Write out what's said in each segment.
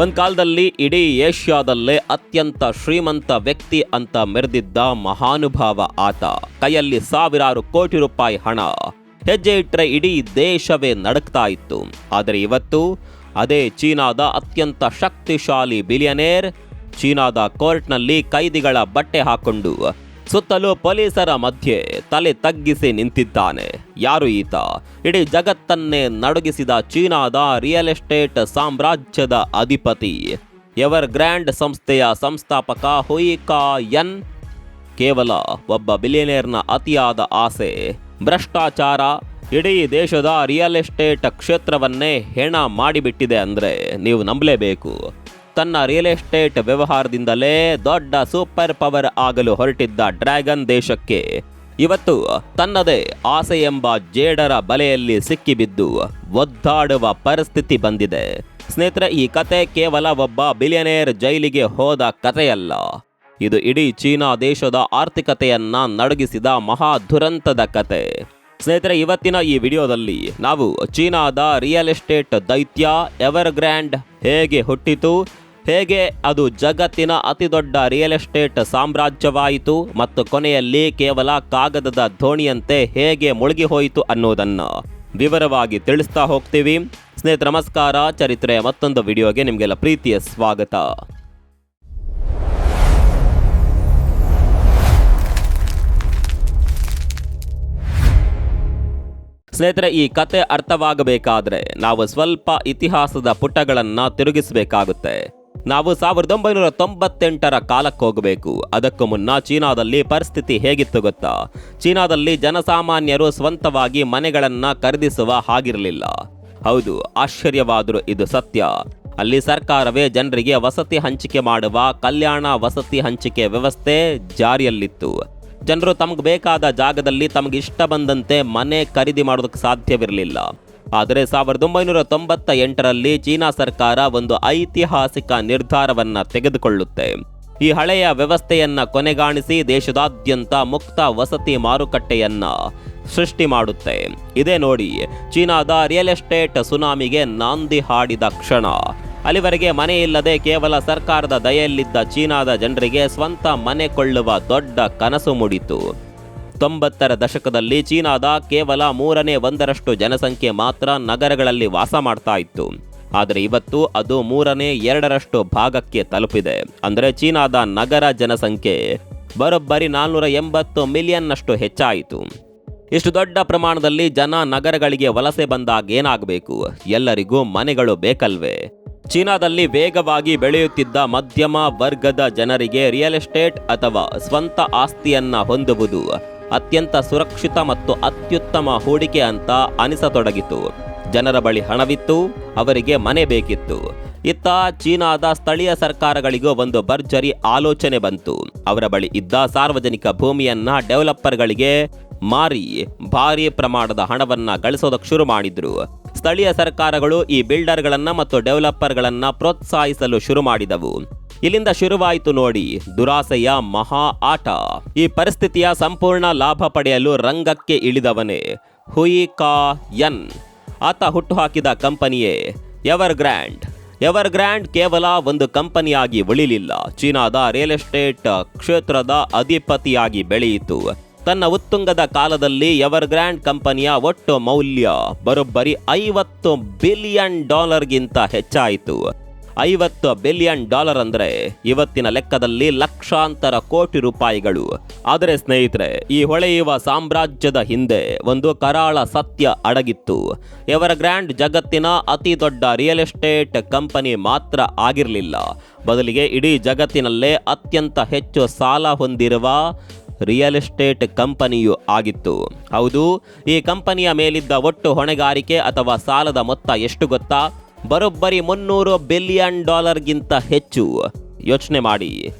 ಒಂದು ಕಾಲದಲ್ಲಿ ಇಡೀ ಏಷ್ಯಾದಲ್ಲೇ ಅತ್ಯಂತ ಶ್ರೀಮಂತ ವ್ಯಕ್ತಿ ಅಂತ ಮೆರೆದಿದ್ದ ಮಹಾನುಭಾವ ಆತ. ಕೈಯಲ್ಲಿ ಸಾವಿರಾರು ಕೋಟಿ ರೂಪಾಯಿ ಹಣ, ಹೆಜ್ಜೆ ಇಟ್ಟರೆ ಇಡೀ ದೇಶವೇ ನಡುಕ್ತಾ ಇತ್ತು. ಆದರೆ ಇವತ್ತು ಅದೇ ಚೀನಾದ ಅತ್ಯಂತ ಶಕ್ತಿಶಾಲಿ ಬಿಲಿಯನೇರ್ ಚೀನಾದ ಕೋರ್ಟ್ನಲ್ಲಿ ಕೈದಿಗಳ ಬಟ್ಟೆ ಹಾಕೊಂಡು ಸುತ್ತಲೂ ಪೊಲೀಸರ ಮಧ್ಯೆ ತಲೆ ತಗ್ಗಿಸಿ ನಿಂತಿದ್ದಾನೆ. ಯಾರು ಈತ? ಇಡೀ ಜಗತ್ತನ್ನೇ ನಡುಗಿಸಿದ ಚೀನಾದ ರಿಯಲ್ ಎಸ್ಟೇಟ್ ಸಾಮ್ರಾಜ್ಯದ ಅಧಿಪತಿ, ಎವರ್ ಗ್ರ್ಯಾಂಡ್ ಸಂಸ್ಥೆಯ ಸಂಸ್ಥಾಪಕ ಹುಯಿ ಕಾ ಯನ್. ಕೇವಲ ಒಬ್ಬ ಬಿಲಿಯನೇರ್ನ ಅತಿಯಾದ ಆಸೆ, ಭ್ರಷ್ಟಾಚಾರ ಇಡೀ ದೇಶದ ರಿಯಲ್ ಎಸ್ಟೇಟ್ ಕ್ಷೇತ್ರವನ್ನೇ ಹೆಣ ಮಾಡಿಬಿಟ್ಟಿದೆ ಅಂದರೆ ನೀವು ನಂಬಲೇಬೇಕು. ತನ್ನ ರಿಯಲ್ ಎಸ್ಟೇಟ್ ವ್ಯವಹಾರದಿಂದಲೇ ದೊಡ್ಡ ಸೂಪರ್ ಪವರ್ ಆಗಲು ಹೊರಟಿದ್ದ ಡ್ರ್ಯಾಗನ್ ದೇಶಕ್ಕೆ ಇವತ್ತು ತನ್ನದೇ ಆಸೆ ಎಂಬ ಜೇಡರ ಬಲೆಯಲ್ಲಿ ಸಿಕ್ಕಿಬಿದ್ದು ಒದ್ದಾಡುವ ಪರಿಸ್ಥಿತಿ ಬಂದಿದೆ. ಸ್ನೇಹಿತರೆ, ಈ ಕತೆ ಕೇವಲ ಒಬ್ಬ ಬಿಲಿಯನೇರ್ ಜೈಲಿಗೆ ಹೋದ ಕಥೆಯಲ್ಲ. ಇದು ಇಡೀ ಚೀನಾ ದೇಶದ ಆರ್ಥಿಕತೆಯನ್ನ ನಡುಗಿಸಿದ ಮಹಾ ದುರಂತದ ಕತೆ. ಸ್ನೇಹಿತರೆ, ಇವತ್ತಿನ ಈ ವಿಡಿಯೋದಲ್ಲಿ ನಾವು ಚೀನಾದ ರಿಯಲ್ ಎಸ್ಟೇಟ್ ದೈತ್ಯ ಎವರ್ ಗ್ರ್ಯಾಂಡ್ ಹೇಗೆ ಹುಟ್ಟಿತು, ಹೇಗೆ ಅದು ಜಗತ್ತಿನ ಅತಿದೊಡ್ಡ ರಿಯಲ್ ಎಸ್ಟೇಟ್ ಸಾಮ್ರಾಜ್ಯವಾಯಿತು ಮತ್ತು ಕೊನೆಯಲ್ಲಿ ಕೇವಲ ಕಾಗದದ ದೋಣಿಯಂತೆ ಹೇಗೆ ಮುಳುಗಿ ಹೋಯಿತು ಅನ್ನೋದನ್ನು ವಿವರವಾಗಿ ತಿಳಿಸ್ತಾ ಹೋಗ್ತೀವಿ. ಸ್ನೇಹಿತರೆ ನಮಸ್ಕಾರ, ಚರಿತ್ರೆಯ ಮತ್ತೊಂದು ವಿಡಿಯೋಗೆ ನಿಮಗೆಲ್ಲ ಪ್ರೀತಿಯ ಸ್ವಾಗತ. ಸ್ನೇಹಿತರೆ, ಈ ಕತೆ ಅರ್ಥವಾಗಬೇಕಾದ್ರೆ ನಾವು ಸ್ವಲ್ಪ ಇತಿಹಾಸದ ಪುಟಗಳನ್ನು ತಿರುಗಿಸಬೇಕಾಗುತ್ತೆ. ನಾವು 1998ರ ಕಾಲಕ್ಕೆ ಹೋಗಬೇಕು. ಅದಕ್ಕೂ ಮುನ್ನ ಚೀನಾದಲ್ಲಿ ಪರಿಸ್ಥಿತಿ ಹೇಗಿತ್ತು ಗೊತ್ತಾ? ಚೀನಾದಲ್ಲಿ ಜನಸಾಮಾನ್ಯರು ಸ್ವಂತವಾಗಿ ಮನೆಗಳನ್ನು ಖರೀದಿಸುವ ಹಾಗಿರಲಿಲ್ಲ. ಹೌದು, ಆಶ್ಚರ್ಯವಾದರೂ ಇದು ಸತ್ಯ. ಅಲ್ಲಿ ಸರ್ಕಾರವೇ ಜನರಿಗೆ ವಸತಿ ಹಂಚಿಕೆ ಮಾಡುವ ಕಲ್ಯಾಣ ವಸತಿ ಹಂಚಿಕೆ ವ್ಯವಸ್ಥೆ ಜಾರಿಯಲ್ಲಿತ್ತು. ಜನರು ತಮಗೆ ಬೇಕಾದ ಜಾಗದಲ್ಲಿ ತಮಗೆ ಇಷ್ಟ ಬಂದಂತೆ ಮನೆ ಖರೀದಿ ಮಾಡೋದಕ್ಕೆ ಸಾಧ್ಯವಿರಲಿಲ್ಲ. ಆದರೆ 1998ರಲ್ಲಿ ಚೀನಾ ಸರ್ಕಾರ ಒಂದು ಐತಿಹಾಸಿಕ ನಿರ್ಧಾರವನ್ನು ತೆಗೆದುಕೊಳ್ಳುತ್ತೆ. ಈ ಹಳೆಯ ವ್ಯವಸ್ಥೆಯನ್ನ ಕೊನೆಗಾಣಿಸಿ ದೇಶದಾದ್ಯಂತ ಮುಕ್ತ ವಸತಿ ಮಾರುಕಟ್ಟೆಯನ್ನ ಸೃಷ್ಟಿ ಮಾಡುತ್ತೆ. ಇದೇ ನೋಡಿ ಚೀನಾದ ರಿಯಲ್ ಎಸ್ಟೇಟ್ ಸುನಾಮಿಗೆ ನಾಂದಿ ಹಾಡಿದ ಕ್ಷಣ. ಅಲ್ಲಿವರೆಗೆ ಮನೆ ಇಲ್ಲದೆ ಕೇವಲ ಸರ್ಕಾರದ ದಯೆಯಲ್ಲಿದ್ದ ಚೀನಾದ ಜನರಿಗೆ ಸ್ವಂತ ಮನೆ ಕೊಳ್ಳುವ ದೊಡ್ಡ ಕನಸು ಮೂಡಿತು. 90ರ ದಶಕದಲ್ಲಿ ಚೀನಾದ ಕೇವಲ 1/3 ಜನಸಂಖ್ಯೆ ಮಾತ್ರ ನಗರಗಳಲ್ಲಿ ವಾಸ ಮಾಡ್ತಾ ಇತ್ತು. ಆದರೆ ಇವತ್ತು ಅದು 2/3 ಭಾಗಕ್ಕೆ ತಲುಪಿದೆ. ಅಂದರೆ ಚೀನಾದ ನಗರ ಜನಸಂಖ್ಯೆ ಬರೋಬ್ಬರಿ 480 ಮಿಲಿಯನ್ನಷ್ಟು ಹೆಚ್ಚಾಯಿತು. ಇಷ್ಟು ದೊಡ್ಡ ಪ್ರಮಾಣದಲ್ಲಿ ಜನ ನಗರಗಳಿಗೆ ವಲಸೆ ಬಂದಾಗ ಏನಾಗಬೇಕು? ಎಲ್ಲರಿಗೂ ಮನೆಗಳು ಬೇಕಲ್ವೇ? ಚೀನಾದಲ್ಲಿ ವೇಗವಾಗಿ ಬೆಳೆಯುತ್ತಿದ್ದ ಮಧ್ಯಮ ವರ್ಗದ ಜನರಿಗೆ ರಿಯಲ್ ಎಸ್ಟೇಟ್ ಅಥವಾ ಸ್ವಂತ ಆಸ್ತಿಯನ್ನ ಹೊಂದುವುದು ಅತ್ಯಂತ ಸುರಕ್ಷಿತ ಮತ್ತು ಅತ್ಯುತ್ತಮ ಹೂಡಿಕೆ ಅಂತ ಅನಿಸತೊಡಗಿತು. ಜನರ ಬಳಿ ಹಣವಿತ್ತು, ಅವರಿಗೆ ಮನೆ ಬೇಕಿತ್ತು. ಇತ್ತ ಚೀನಾದ ಸ್ಥಳೀಯ ಸರ್ಕಾರಗಳಿಗೂ ಒಂದು ಭರ್ಜರಿ ಆಲೋಚನೆ ಬಂತು. ಅವರ ಬಳಿ ಇದ್ದ ಸಾರ್ವಜನಿಕ ಭೂಮಿಯನ್ನ ಡೆವಲಪರ್ಗಳಿಗೆ ಮಾರಿ ಭಾರಿ ಪ್ರಮಾಣದ ಹಣವನ್ನ ಗಳಿಸೋದಕ್ಕೆ ಶುರು ಮಾಡಿದ್ರು. ಸ್ಥಳೀಯ ಸರ್ಕಾರಗಳು ಈ ಬಿಲ್ಡರ್ಗಳನ್ನ ಮತ್ತು ಡೆವಲಪರ್ಗಳನ್ನ ಪ್ರೋತ್ಸಾಹಿಸಲು ಶುರು ಮಾಡಿದವು. ಇಲ್ಲಿಂದ ಶುರುವಾಯಿತು ನೋಡಿ ದುರಾಸೆಯ ಮಹಾ ಆಟ. ಈ ಪರಿಸ್ಥಿತಿಯ ಸಂಪೂರ್ಣ ಲಾಭ ಪಡೆಯಲು ರಂಗಕ್ಕೆ ಇಳಿದವನೇ ಹುಯಿ ಕಾ ಯನ್. ಆತ ಹುಟ್ಟುಹಾಕಿದ ಕಂಪನಿಯೇ ಎವರ್ ಗ್ರ್ಯಾಂಡ್. ಎವರ್ ಗ್ರ್ಯಾಂಡ್ ಕೇವಲ ಒಂದು ಕಂಪನಿಯಾಗಿ ಉಳಿಲಿಲ್ಲ, ಚೀನಾದ ರಿಯಲ್ ಎಸ್ಟೇಟ್ ಕ್ಷೇತ್ರದ ಅಧಿಪತಿಯಾಗಿ ಬೆಳೆಯಿತು. ತನ್ನ ಉತ್ತುಂಗದ ಕಾಲದಲ್ಲಿ ಎವರ್ ಗ್ರ್ಯಾಂಡ್ ಕಂಪನಿಯ ಒಟ್ಟು ಮೌಲ್ಯ ಬರೋಬ್ಬರಿ $50 ಬಿಲಿಯನ್ ಹೆಚ್ಚಾಯಿತು. $50 ಬಿಲಿಯನ್ ಅಂದರೆ ಇವತ್ತಿನ ಲೆಕ್ಕದಲ್ಲಿ ಲಕ್ಷಾಂತರ ಕೋಟಿ ರೂಪಾಯಿಗಳು. ಆದರೆ ಸ್ನೇಹಿತರೆ, ಈ ಹೊಳೆಯುವ ಸಾಮ್ರಾಜ್ಯದ ಹಿಂದೆ ಒಂದು ಕರಾಳ ಸತ್ಯ ಅಡಗಿತ್ತು. ಎವರ್ ಗ್ರ್ಯಾಂಡ್ ಜಗತ್ತಿನ ಅತಿ ದೊಡ್ಡ ರಿಯಲ್ ಎಸ್ಟೇಟ್ ಕಂಪನಿ ಮಾತ್ರ ಆಗಿರಲಿಲ್ಲ, ಬದಲಿಗೆ ಇಡೀ ಜಗತ್ತಿನಲ್ಲೇ ಅತ್ಯಂತ ಹೆಚ್ಚು ಸಾಲ ಹೊಂದಿರುವ ರಿಯಲ್ ಎಸ್ಟೇಟ್ ಕಂಪನಿಯೂ ಆಗಿತ್ತು. ಹೌದು, ಈ ಕಂಪನಿಯ ಮೇಲಿದ್ದ ಒಟ್ಟು ಹೊಣೆಗಾರಿಕೆ ಅಥವಾ ಸಾಲದ ಮೊತ್ತ ಎಷ್ಟು ಗೊತ್ತಾ? ಬರೋಬ್ಬರಿ $300 ಬಿಲಿಯನ್ ಹೆಚ್ಚು. ಯೋಚನೆ ಮಾಡಿ,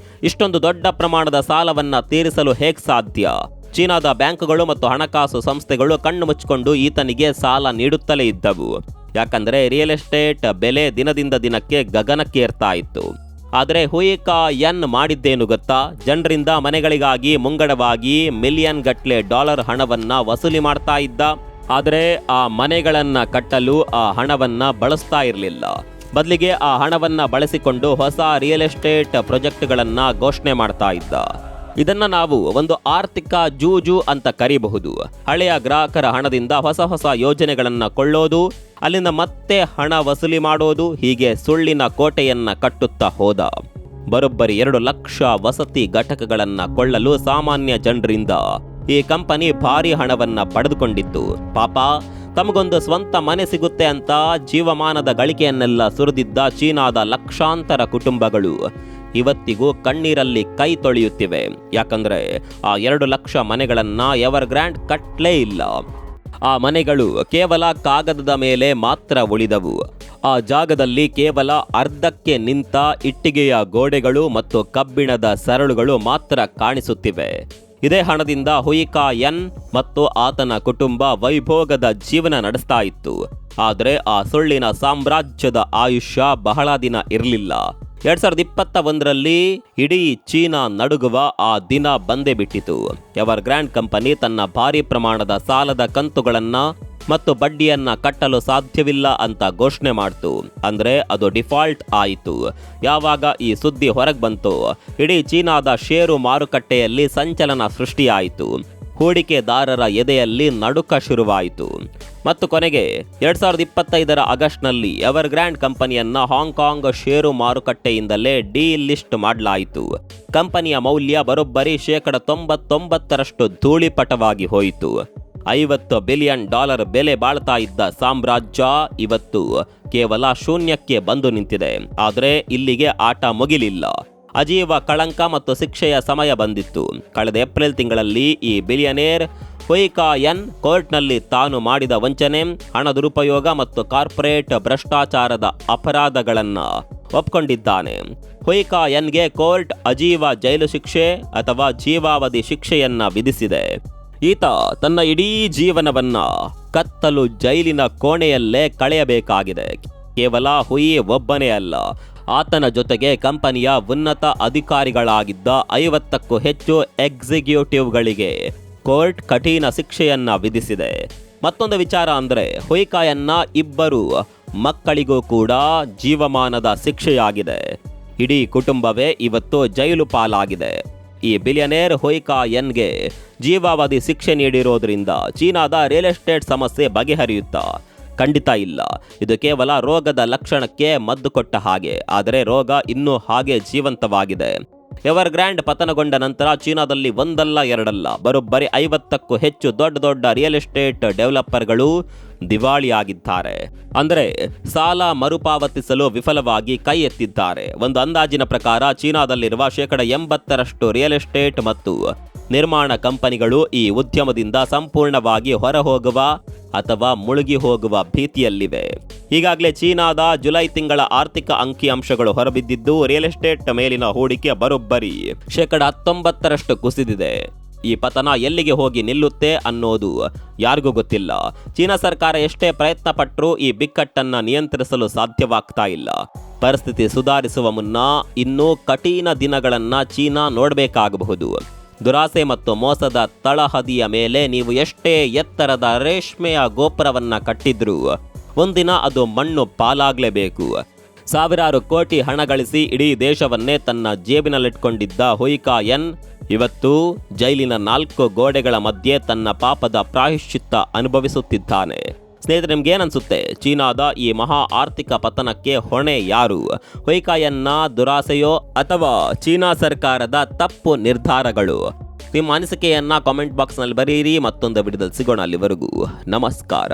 ಇಷ್ಟೊಂದು ದೊಡ್ಡ ಪ್ರಮಾಣದ ಸಾಲವನ್ನ ತೀರಿಸಲು ಹೇಗೆ ಸಾಧ್ಯ? ಚೀನಾದ ಬ್ಯಾಂಕ್ಗಳು ಮತ್ತು ಹಣಕಾಸು ಸಂಸ್ಥೆಗಳು ಕಣ್ಣು ಮುಚ್ಚಿಕೊಂಡು ಈತನಿಗೆ ಸಾಲ ನೀಡುತ್ತಲೇ ಇದ್ದವು. ಯಾಕಂದರೆ ರಿಯಲ್ ಎಸ್ಟೇಟ್ ಬೆಲೆ ದಿನದಿಂದ ದಿನಕ್ಕೆ ಗಗನಕ್ಕೇರ್ತಾ ಇತ್ತು. ಆದರೆ ಹುಯಿ ಕಾ ಯನ್ ಮಾಡಿದ್ದೇನು ಗೊತ್ತಾ? ಜನರಿಂದ ಮನೆಗಳಿಗಾಗಿ ಮುಂಗಡವಾಗಿ $ಮಿಲಿಯನ್ ಗಟ್ಟಲೆ ಹಣವನ್ನ ವಸೂಲಿ ಮಾಡ್ತಾ ಇದ್ದ. ಆದರೆ ಆ ಮನೆಗಳನ್ನ ಕಟ್ಟಲು ಆ ಹಣವನ್ನ ಬಳಸ್ತಾ ಇರಲಿಲ್ಲ. ಬದಲಿಗೆ ಆ ಹಣವನ್ನ ಬಳಸಿಕೊಂಡು ಹೊಸ ರಿಯಲ್ ಎಸ್ಟೇಟ್ ಪ್ರಾಜೆಕ್ಟ್ಗಳನ್ನ ಘೋಷಣೆ ಮಾಡ್ತಾ ಇದ್ದ. ಇದನ್ನ ನಾವು ಒಂದು ಆರ್ಥಿಕ ಜೂಜು ಅಂತ ಕರೀಬಹುದು. ಹಳೆಯ ಗ್ರಾಹಕರ ಹಣದಿಂದ ಹೊಸ ಯೋಜನೆಗಳನ್ನ ಕೊಳ್ಳೋದು, ಅಲ್ಲಿಂದ ಮತ್ತೆ ಹಣ ವಸೂಲಿ ಮಾಡೋದು, ಹೀಗೆ ಸುಳ್ಳಿನ ಕೋಟೆಯನ್ನ ಕಟ್ಟುತ್ತಾ ಹೋದ. ಬರೋಬ್ಬರಿ 2 ಲಕ್ಷ ವಸತಿ ಘಟಕಗಳನ್ನ ಕೊಳ್ಳಲು ಸಾಮಾನ್ಯ ಜನರಿಂದ ಈ ಕಂಪನಿ ಭಾರಿ ಹಣವನ್ನ ಪಡೆದುಕೊಂಡಿತ್ತು. ಪಾಪ ತಮಗೊಂದು ಸ್ವಂತ ಮನೆ ಸಿಗುತ್ತೆ ಅಂತ ಜೀವಮಾನದ ಗಳಿಕೆಯನ್ನೆಲ್ಲ ಸುರಿದಿದ್ದ ಚೀನಾದ ಲಕ್ಷಾಂತರ ಕುಟುಂಬಗಳು ಇವತ್ತಿಗೂ ಕಣ್ಣೀರಲ್ಲಿ ಕೈ ತೊಳೆಯುತ್ತಿವೆ. ಯಾಕಂದ್ರೆ ಆ 2 ಲಕ್ಷ ಮನೆಗಳನ್ನ ಎವರ್ ಗ್ರ್ಯಾಂಡ್ ಕಟ್ಲೇ ಇಲ್ಲ. ಆ ಮನೆಗಳು ಕೇವಲ ಕಾಗದದ ಮೇಲೆ ಮಾತ್ರ ಉಳಿದವು. ಆ ಜಾಗದಲ್ಲಿ ಕೇವಲ ಅರ್ಧಕ್ಕೆ ನಿಂತ ಇಟ್ಟಿಗೆಯ ಗೋಡೆಗಳು ಮತ್ತು ಕಬ್ಬಿಣದ ಸರಳುಗಳು ಮಾತ್ರ ಕಾಣಿಸುತ್ತಿವೆ. ಇದೇ ಹಣದಿಂದ ಹುಯಿಕಾ ಎನ್ ಮತ್ತು ಆತನ ಕುಟುಂಬ ವೈಭೋಗದ ಜೀವನ ನಡೆಸ್ತಾ ಇತ್ತು. ಆದರೆ ಆ ಸುಳ್ಳಿನ ಸಾಮ್ರಾಜ್ಯದ ಆಯುಷ್ಯ ಬಹಳ ದಿನ ಇರಲಿಲ್ಲ. 2021ರಲ್ಲಿ ಇಡೀ ಚೀನಾ ನಡುಗುವ ಆ ದಿನ ಬಂದೇ ಬಿಟ್ಟಿತು. ಎವರ್ ಗ್ರ್ಯಾಂಡ್ ಕಂಪನಿ ತನ್ನ ಭಾರಿ ಪ್ರಮಾಣದ ಸಾಲದ ಕಂತುಗಳನ್ನ ಮತ್ತು ಬಡ್ಡಿಯನ್ನ ಕಟ್ಟಲು ಸಾಧ್ಯವಿಲ್ಲ ಅಂತ ಘೋಷಣೆ ಮಾಡ್ತು. ಅಂದ್ರೆ ಅದು ಡಿಫಾಲ್ಟ್ ಆಯಿತು. ಯಾವಾಗ ಈ ಸುದ್ದಿ ಹೊರಗೆ ಬಂತು, ಇಡೀ ಚೀನಾದ ಷೇರು ಮಾರುಕಟ್ಟೆಯಲ್ಲಿ ಸಂಚಲನ ಸೃಷ್ಟಿಯಾಯಿತು. ಹೂಡಿಕೆದಾರರ ಎದೆಯಲ್ಲಿ ನಡುಕ ಶುರುವಾಯಿತು. ಮತ್ತು ಕೊನೆಗೆ 2025ರ ಆಗಸ್ಟ್ನಲ್ಲಿ ಎವರ್ ಗ್ರ್ಯಾಂಡ್ ಕಂಪನಿಯನ್ನ ಹಾಂಗ್ಕಾಂಗ್ ಷೇರು ಮಾರುಕಟ್ಟೆಯಿಂದಲೇ ಡಿಲಿಸ್ಟ್ ಮಾಡಲಾಯಿತು. ಕಂಪನಿಯ ಮೌಲ್ಯ ಬರೋಬ್ಬರಿ 99% ಧೂಳಿಪಟವಾಗಿ ಹೋಯಿತು. $50 ಬಿಲಿಯನ್ ಬೆಲೆ ಬಾಳ್ತಾ ಇದ್ದ ಸಾಮ್ರಾಜ್ಯ ಇವತ್ತು ಕೇವಲ ಶೂನ್ಯಕ್ಕೆ ಬಂದು ನಿಂತಿದೆ. ಆದರೆ ಇಲ್ಲಿಗೆ ಆಟ ಮುಗಿಲಿಲ್ಲ. ಅಜೀವ ಕಳಂಕ ಮತ್ತು ಶಿಕ್ಷೆಯ ಸಮಯ ಬಂದಿತ್ತು. ಕಳೆದ ಏಪ್ರಿಲ್ ತಿಂಗಳಲ್ಲಿ ಈ ಬಿಲಿಯನೇರ್ ಹುಯಿಕಾ ಎನ್ ಕೋರ್ಟ್ನಲ್ಲಿ ತಾನು ಮಾಡಿದ ವಂಚನೆ, ಹಣ ದುರುಪಯೋಗ ಮತ್ತು ಕಾರ್ಪೊರೇಟ್ ಭ್ರಷ್ಟಾಚಾರದ ಅಪರಾಧಗಳನ್ನು ಒಪ್ಕೊಂಡಿದ್ದಾನೆ. ಹುಯಿಕಾ ಎನ್ಗೆ ಕೋರ್ಟ್ ಅಜೀವ ಜೈಲು ಶಿಕ್ಷೆ ಅಥವಾ ಜೀವಾವಧಿ ಶಿಕ್ಷೆಯನ್ನ ವಿಧಿಸಿದೆ. ಈತ ತನ್ನ ಇಡೀ ಜೀವನವನ್ನ ಕತ್ತಲು ಜೈಲಿನ ಕೋಣೆಯಲ್ಲೇ ಕಳೆಯಬೇಕಾಗಿದೆ. ಕೇವಲ ಹುಯಿ ಒಬ್ಬನೇ ಅಲ್ಲ, ಆತನ ಜೊತೆಗೆ ಕಂಪನಿಯ ಉನ್ನತ ಅಧಿಕಾರಿಗಳಾಗಿದ್ದ 50ಕ್ಕೂ ಹೆಚ್ಚು ಎಕ್ಸಿಕ್ಯೂಟಿವ್ಗಳಿಗೆ ಕೋರ್ಟ್ ಕಠಿಣ ಶಿಕ್ಷೆಯನ್ನ ವಿಧಿಸಿದೆ. ಮತ್ತೊಂದು ವಿಚಾರ ಅಂದ್ರೆ ಹುಯಿಕಾಯನ್ನ ಇಬ್ಬರು ಮಕ್ಕಳಿಗೂ ಕೂಡ ಜೀವಮಾನದ ಶಿಕ್ಷೆಯಾಗಿದೆ. ಇಡೀ ಕುಟುಂಬವೇ ಇವತ್ತು ಜೈಲು ಪಾಲಾಗಿದೆ. ಈ ಬಿಲಿಯನೇರ್ ಹುಯಿಕಾ ಎನ್ಗೆ ಜೀವಾವಧಿ ಶಿಕ್ಷೆ ನೀಡಿರೋದ್ರಿಂದ ಚೀನಾದ ರಿಯಲ್ ಎಸ್ಟೇಟ್ ಸಮಸ್ಯೆ ಬಗೆಹರಿಯುತ್ತಾ? ಖಂಡಿತ ಇಲ್ಲ. ಇದು ಕೇವಲ ರೋಗದ ಲಕ್ಷಣಕ್ಕೆ ಮದ್ದು ಕೊಟ್ಟ ಹಾಗೆ. ಆದರೆ ರೋಗ ಇನ್ನೂ ಹಾಗೆ ಜೀವಂತವಾಗಿದೆ. ಎವರ್ ಗ್ರ್ಯಾಂಡ್ ಪತನಗೊಂಡ ನಂತರ ಚೀನಾದಲ್ಲಿ ಒಂದಲ್ಲ ಎರಡಲ್ಲ ಬರೋಬ್ಬರಿ 50ಕ್ಕೂ ಹೆಚ್ಚು ದೊಡ್ಡ ರಿಯಲ್ ಎಸ್ಟೇಟ್ ಡೆವಲಪರ್ಗಳು ದಿವಾಳಿಯಾಗಿದ್ದಾರೆ. ಅಂದರೆ ಸಾಲ ಮರುಪಾವತಿಸಲು ವಿಫಲವಾಗಿ ಕೈ ಎತ್ತಿದ್ದಾರೆ. ಒಂದು ಅಂದಾಜಿನ ಪ್ರಕಾರ ಚೀನಾದಲ್ಲಿರುವ 80% ರಿಯಲ್ ಎಸ್ಟೇಟ್ ಮತ್ತು ನಿರ್ಮಾಣ ಕಂಪನಿಗಳು ಈ ಉದ್ಯಮದಿಂದ ಸಂಪೂರ್ಣವಾಗಿ ಹೊರಹೋಗುವ ಅಥವಾ ಮುಳುಗಿ ಹೋಗುವ ಭೀತಿಯಲ್ಲಿವೆ. ಈಗಾಗಲೇ ಚೀನಾದ ಜುಲೈ ತಿಂಗಳ ಆರ್ಥಿಕ ಅಂಕಿಅಂಶಗಳು ಹೊರಬಿದ್ದಿದ್ದು ರಿಯಲ್ ಎಸ್ಟೇಟ್ ಮೇಲಿನ ಹೂಡಿಕೆ ಬರೋಬ್ಬರಿ 19% ಕುಸಿದಿದೆ. ಈ ಪತನ ಎಲ್ಲಿಗೆ ಹೋಗಿ ನಿಲ್ಲುತ್ತೆ ಅನ್ನೋದು ಯಾರಿಗೂ ಗೊತ್ತಿಲ್ಲ. ಚೀನಾ ಸರ್ಕಾರ ಎಷ್ಟೇ ಪ್ರಯತ್ನ ಪಟ್ಟರೂ ಈ ಬಿಕ್ಕಟ್ಟನ್ನ ನಿಯಂತ್ರಿಸಲು ಸಾಧ್ಯವಾಗ್ತಾ ಇಲ್ಲ. ಪರಿಸ್ಥಿತಿ ಸುಧಾರಿಸುವ ಮುನ್ನ ಇನ್ನೂ ಕಠಿಣ ದಿನಗಳನ್ನ ಚೀನಾ ನೋಡಬೇಕಾಗಬಹುದು. ದುರಾಸೆ ಮತ್ತು ಮೋಸದ ತಳಹದಿಯ ಮೇಲೆ ನೀವು ಎಷ್ಟೇ ಎತ್ತರದ ರೇಷ್ಮೆಯ ಗೋಪುರವನ್ನ ಕಟ್ಟಿದ್ರೂ ಒಂದಿನ ಅದು ಮಣ್ಣು ಪಾಲಾಗಲೇಬೇಕು. ಸಾವಿರಾರು ಕೋಟಿ ಹಣ ಗಳಿಸಿ ಇಡೀ ದೇಶವನ್ನೇ ತನ್ನ ಜೇಬಿನಲ್ಲಿಟ್ಕೊಂಡಿದ್ದ ಹುಯಿಕಾ ಎನ್ ಇವತ್ತು ಜೈಲಿನ 4 ಗೋಡೆಗಳ ಮಧ್ಯೆ ತನ್ನ ಪಾಪದ ಪ್ರಾಯಶ್ಚಿತ್ತ ಅನುಭವಿಸುತ್ತಿದ್ದಾನೆ. ಸ್ನೇಹಿತರೆ, ನಿಮ್ಗೇನನ್ಸುತ್ತೆ? ಚೀನಾದ ಈ ಮಹಾ ಆರ್ಥಿಕ ಪತನಕ್ಕೆ ಹೊಣೆ ಯಾರು? ಹುಯಿಕಾ ಎನ್ನ ದುರಾಸೆಯೋ ಅಥವಾ ಚೀನಾ ಸರ್ಕಾರದ ತಪ್ಪು ನಿರ್ಧಾರಗಳು? ನಿಮ್ಮ ಅನಿಸಿಕೆಯನ್ನ ಕಾಮೆಂಟ್ ಬಾಕ್ಸ್ನಲ್ಲಿ ಬರೀರಿ. ಮತ್ತೊಂದು ವಿಡಿಯೋದಲ್ಲಿ ಸಿಗೋಣ. ಅಲ್ಲಿವರೆಗೂ ನಮಸ್ಕಾರ.